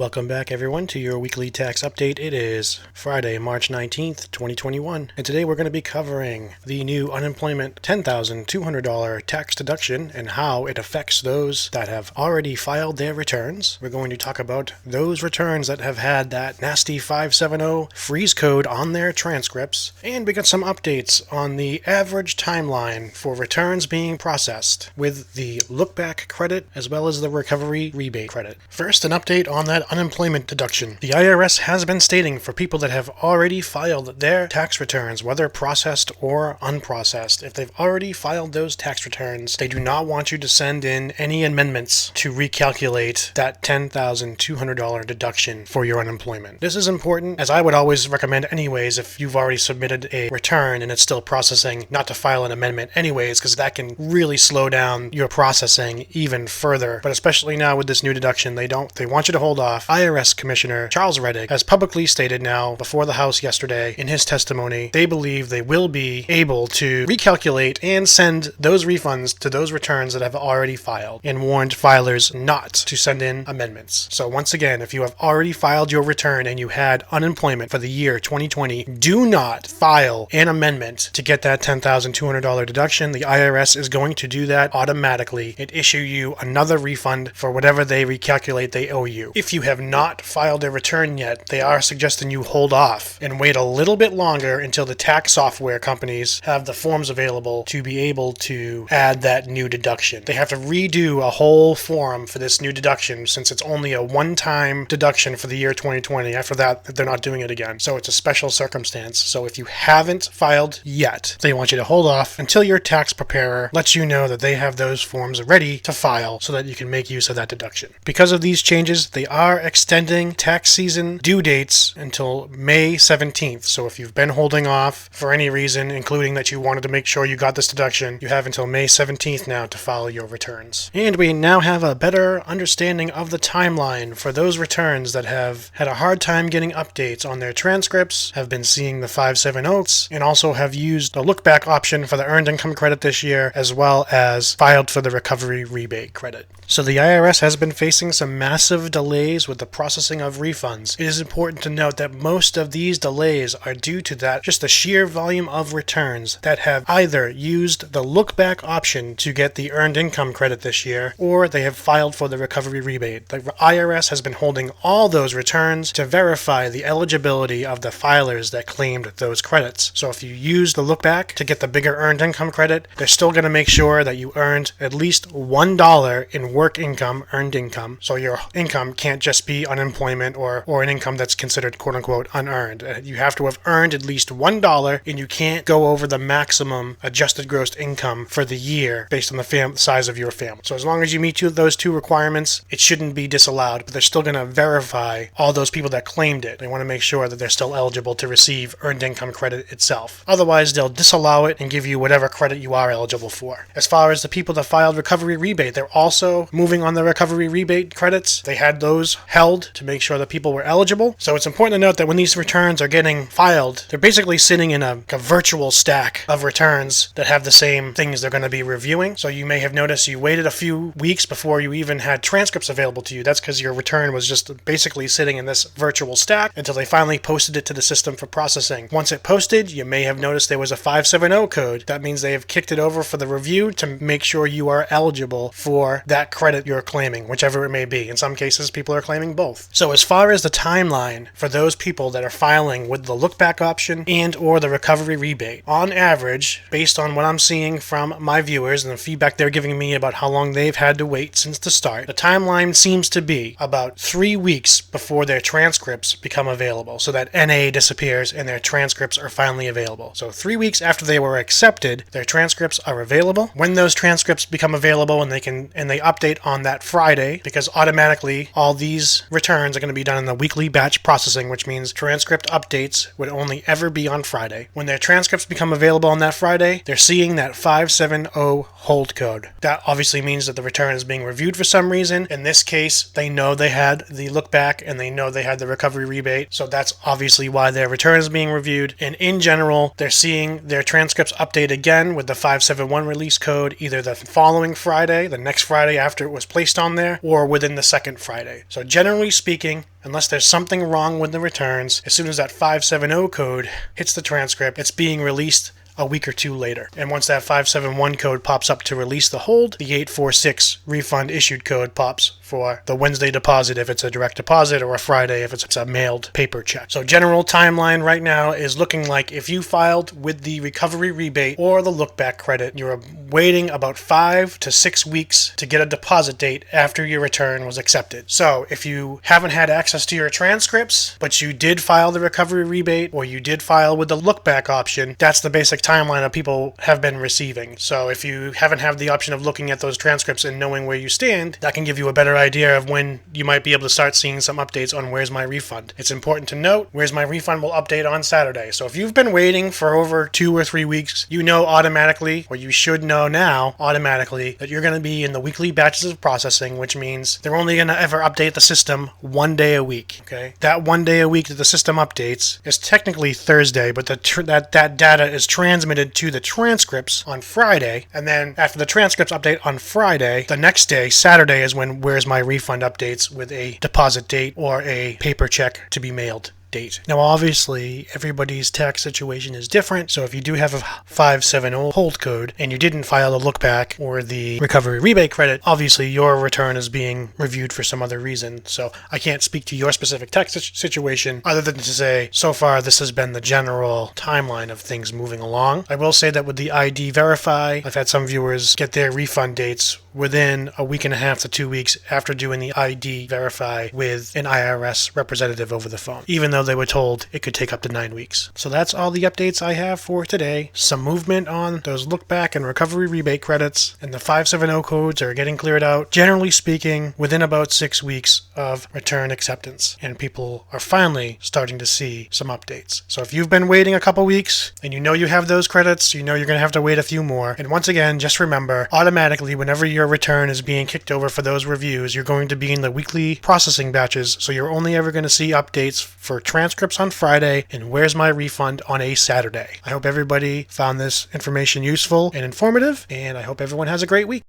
Welcome back everyone to your weekly tax update. It is Friday, March 19th, 2021, and today we're going to be covering the new unemployment $10,200 tax deduction and how it affects those that have already filed their returns. We're going to talk about those returns that have had that nasty 570 freeze code on their transcripts, and we got some updates on the average timeline for returns being processed with the Lookback credit as well as the recovery rebate credit. First, an update on that unemployment deduction. The IRS has been stating for people that have already filed their tax returns, whether processed or unprocessed, if they've already filed those tax returns, they do not want you to send in any amendments to recalculate that $10,200 deduction for your unemployment. This is important, as I would always recommend anyways, if you've already submitted a return and it's still processing, not to file an amendment anyways, because that can really slow down your processing even further. But especially now with this new deduction, they want you to hold off. IRS Commissioner Charles Rettig has publicly stated now before the House yesterday in his testimony they believe they will be able to recalculate and send those refunds to those returns that have already filed, and warned filers not to send in amendments. So once again, if you have already filed your return and you had unemployment for the year 2020, do not file an amendment to get that $10,200 deduction. The IRS is going to do that automatically and issue you another refund for whatever they recalculate they owe you. If you have not filed a return yet, they are suggesting you hold off and wait a little bit longer until the tax software companies have the forms available to be able to add that new deduction. They have to redo a whole form for this new deduction since it's only a one-time deduction for the year 2020. After that, they're not doing it again. So it's a special circumstance. So if you haven't filed yet, they want you to hold off until your tax preparer lets you know that they have those forms ready to file so that you can make use of that deduction. Because of these changes, they are extending tax season due dates until May 17th. So if you've been holding off for any reason, including that you wanted to make sure you got this deduction, you have until May 17th now to file your returns. And we now have a better understanding of the timeline for those returns that have had a hard time getting updates on their transcripts, have been seeing the 570s, and also have used the look back option for the earned income credit this year, as well as filed for the recovery rebate credit. So the IRS has been facing some massive delays with the processing of refunds. It is important to note that most of these delays are due to just the sheer volume of returns that have either used the look back option to get the earned income credit this year, or they have filed for the recovery rebate. The IRS has been holding all those returns to verify the eligibility of the filers that claimed those credits. So if you use the look back to get the bigger earned income credit, they're still going to make sure that you earned at least $1 in work income, earned income. So your income can't just be unemployment or an income that's considered quote-unquote unearned. You have to have earned at least $1, and you can't go over the maximum adjusted gross income for the year based on the size of your family. So as long as you meet those two requirements, it shouldn't be disallowed, but they're still going to verify all those people that claimed it. They want to make sure that they're still eligible to receive earned income credit itself. Otherwise, they'll disallow it and give you whatever credit you are eligible for. As far as the people that filed recovery rebate, they're also moving on the recovery rebate credits. They had those held to make sure that people were eligible. So it's important to note that when these returns are getting filed, they're basically sitting in a virtual stack of returns that have the same things they're going to be reviewing. So you may have noticed you waited a few weeks before you even had transcripts available to you. That's because your return was just basically sitting in this virtual stack until they finally posted it to the system for processing. Once it posted, you may have noticed there was a 570 code. That means they have kicked it over for the review to make sure you are eligible for that credit you're claiming, whichever it may be. In some cases, people are claiming both. So as far as the timeline for those people that are filing with the look back option and or the recovery rebate, on average, based on what I'm seeing from my viewers and the feedback they're giving me about how long they've had to wait since the start, the timeline seems to be about 3 weeks before their transcripts become available, so that NA disappears and their transcripts are finally available. So 3 weeks after they were accepted, their transcripts are available. When those transcripts become available and they update on that Friday, because automatically all these returns are going to be done in the weekly batch processing, which means transcript updates would only ever be on Friday. When their transcripts become available on that Friday, they're seeing that 570 hold code. That obviously means that the return is being reviewed for some reason. In this case, they know they had the look back and they know they had the recovery rebate, so that's obviously why their return is being reviewed. And in general, they're seeing their transcripts update again with the 571 release code either the following Friday, the next Friday after it was placed on there, or within the second Friday. So generally speaking, unless there's something wrong with the returns, as soon as that 570 code hits the transcript, it's being released a week or two later. And once that 571 code pops up to release the hold, the 846 refund issued code pops for the Wednesday deposit if it's a direct deposit, or a Friday if it's a mailed paper check. So general timeline right now is looking like if you filed with the recovery rebate or the lookback credit, you're waiting about 5 to 6 weeks to get a deposit date after your return was accepted. So if you haven't had access to your transcripts, but you did file the recovery rebate or you did file with the lookback option, that's the basic timeline that people have been receiving. So if you haven't had the option of looking at those transcripts and knowing where you stand, that can give you a better idea of when you might be able to start seeing some updates on Where's My Refund. It's important to note, Where's My Refund will update on Saturday. So if you've been waiting for over 2 or 3 weeks, you know automatically, or you should know now automatically, that you're going to be in the weekly batches of processing, which means they're only going to ever update the system 1 day a week. Okay, that 1 day a week that the system updates is technically Thursday, but that data is transmitted to the transcripts on Friday, and then after the transcripts update on Friday, the next day, Saturday, is when Where's My Refund updates with a deposit date or a paper check to be mailed date. Now obviously everybody's tax situation is different, so if you do have a 570 hold code and you didn't file a lookback or the recovery rebate credit, obviously your return is being reviewed for some other reason. So I can't speak to your specific tax situation other than to say so far this has been the general timeline of things moving along. I will say that with the ID Verify, I've had some viewers get their refund dates within a week and a half to 2 weeks after doing the ID Verify with an IRS representative over the phone, even though they were told it could take up to 9 weeks. So that's all the updates I have for today. Some movement on those lookback and recovery rebate credits, and the 570 codes are getting cleared out, generally speaking, within about 6 weeks of return acceptance. And people are finally starting to see some updates. So if you've been waiting a couple weeks and you know you have those credits, you know you're going to have to wait a few more. And once again, just remember, automatically, whenever your return is being kicked over for those reviews, you're going to be in the weekly processing batches, so you're only ever going to see updates for transcripts on Friday and Where's My Refund on a Saturday. I hope everybody found this information useful and informative, and I hope everyone has a great week.